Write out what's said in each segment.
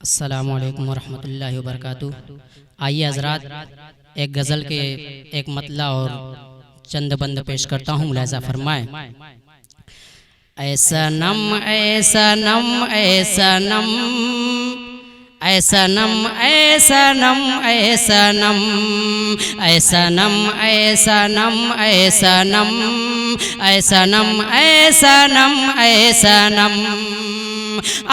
अस्सलामु अलैकुम वरहमतुल्लाहि वबरकातुह। आइए हज़रात एक गज़ल के एक मतला और चंद बंद पेश करता हूँ, मुलाहिज़ा फरमाएं। ऐ सनम ऐ सनम ऐ सनम ऐ सनम ऐ सनम ऐ सनम ऐ सनम ऐ सनम ऐ सनम ऐ सनम ऐ सनम ऐ सनम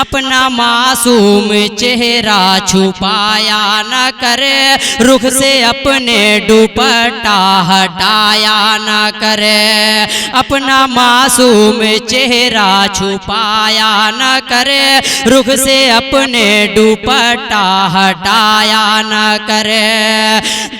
अपना मासूम चेहरा छुपाया न करे, रुख से अपने दुपट्टा हटाया न करे। अपना मासूम चेहरा छुपाया न करे, रुख से अपने दुपट्टा हटाया न करे।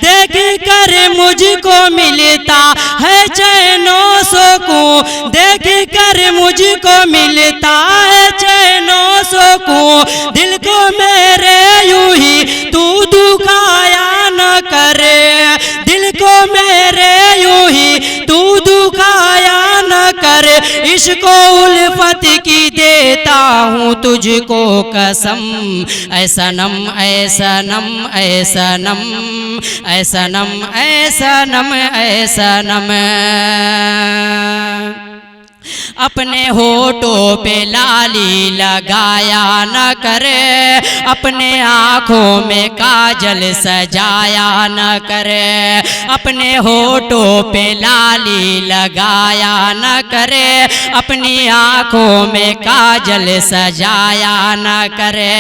देख कर मुझको मिलता है चैनो सुकून, देख कर मुझको मिलता है चैनो सुकून। दिल को मेरे यूं ही तू दुखाया न करे, दिल को मेरे यूं ही तू दुखाया न करे। इश्क़ो उल्फत की देता हूँ तुझको कसम, ऐ सनम ऐ सनम ऐ सनम ऐ सनम ऐ सनम ऐ सनम। अपने होठों पे लाली लगाया न करे, अपने आँखों में काजल सजाया न करे। अपने होठों पे लाली लगाया न करे, अपनी आँखों में काजल सजाया न करे।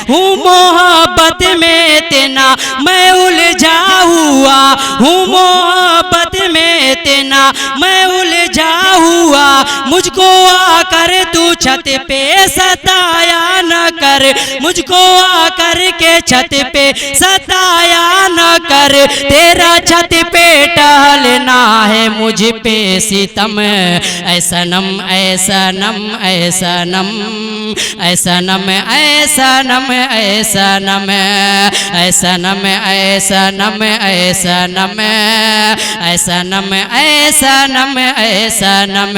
हूँ मोहब्बत में इतना मैं उलझा हुआ, हूँ मोहब्बत में इतना मैं उलझा हुआ। मुझको आकर तू छत पे सताया न कर, मुझको आकर के छत पे सताया न कर। तेरा छत पे टहलना है मुझ पे सितम, ऐ सनम ऐ सनम ऐ सनम ऐ सनम ऐ सनम ऐ सनम ऐ सनम ऐ सनम ऐ सनम ऐ सनम ऐ सनम ऐ सनम।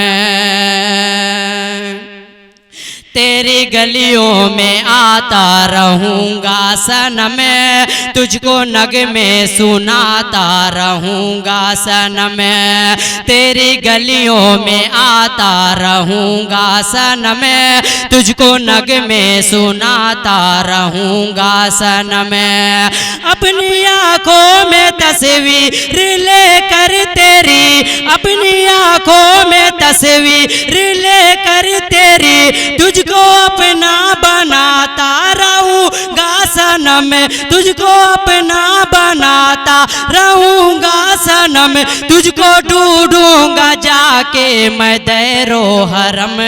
तेरी गलियों में आता रहूँगा सनम, तुझको नगमे सुनाता रहूँगा सनम। तेरी गलियों में आता रहूँगा सनम, तुझको नगमे सुनाता रहूँगा सनम। अपनी आँखों में तस्वीर लेकर तेरी, अपनी आँखों में तस्वीर लेकर तेरी, तुझको अपना बनाता रहूँगा सनम, तुझको अपना बनाता रहूँगा सनम। तुझको ढूंढूंगा जाके मैं दैरो हरम,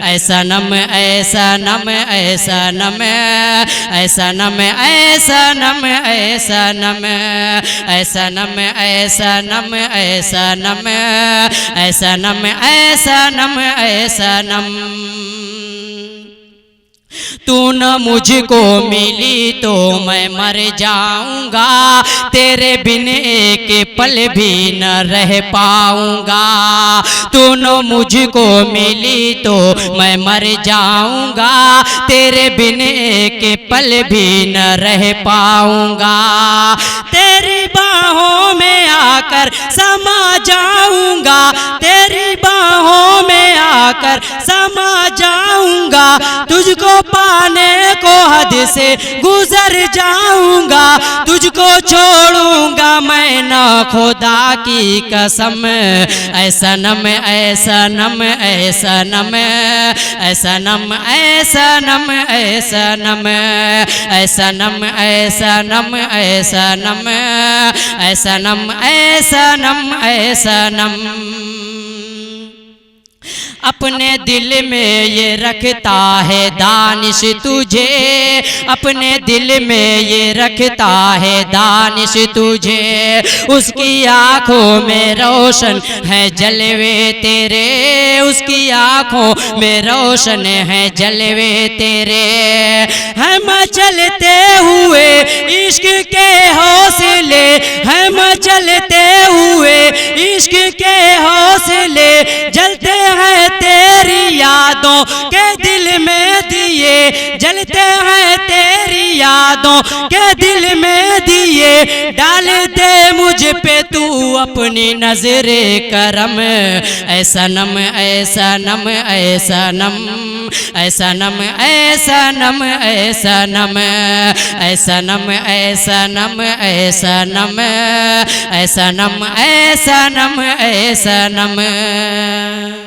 ऐ सनम ऐ सनम ऐ सनम ऐ सनम ऐ सनम ऐ सनम ऐ सनम ऐ सनम ऐ सनम ऐ सनम ऐ सनम ऐ सनम। तू न मुझको मिली तो मैं मर जाऊंगा, तेरे बिन एक पल भी न रह पाऊंगा। तू न मुझको मिली तो मैं मर जाऊंगा, तेरे बिन एक पल भी न रह पाऊंगा। तेरी बाहों में आकर समा जाऊंगा, तेरी बाहों में आकर समा जाऊंगा। तुझको पाने को हद से गुजर जाऊंगा, तुझको छोड़ूंगा मैं न खुदा की कसम, ऐ सनम ऐ सनम ऐ सनम ऐ सनम ऐ सनम ऐ सनम ऐ सनम ऐ सनम ऐ सनम ऐ सनम ऐ सनम ऐ सनम। अपने दिल में ये रखता है दानिश तुझे, अपने दिल में ये रखता है दानिश तुझे। उसकी आँखों में रोशन है जलवे तेरे, उसकी आँखों में रोशन है जलवे तेरे। हम चलते हुए इश्क के हौसले, हम चलते हुए इश्क के हौसले, जलते हैं तेरी यादों के दिल में दिए। जलते हैं तेरी यादों के दिल में दिए, डाल दे मुझ पे तू अपनी नजरे करम। ऐसा नम ऐसा नम ऐसा नम ऐसा नम ऐसा नम ऐसा नम ऐसा नम ऐसा नम ऐसा नम ऐसा नम ऐसा नम ऐसा नम।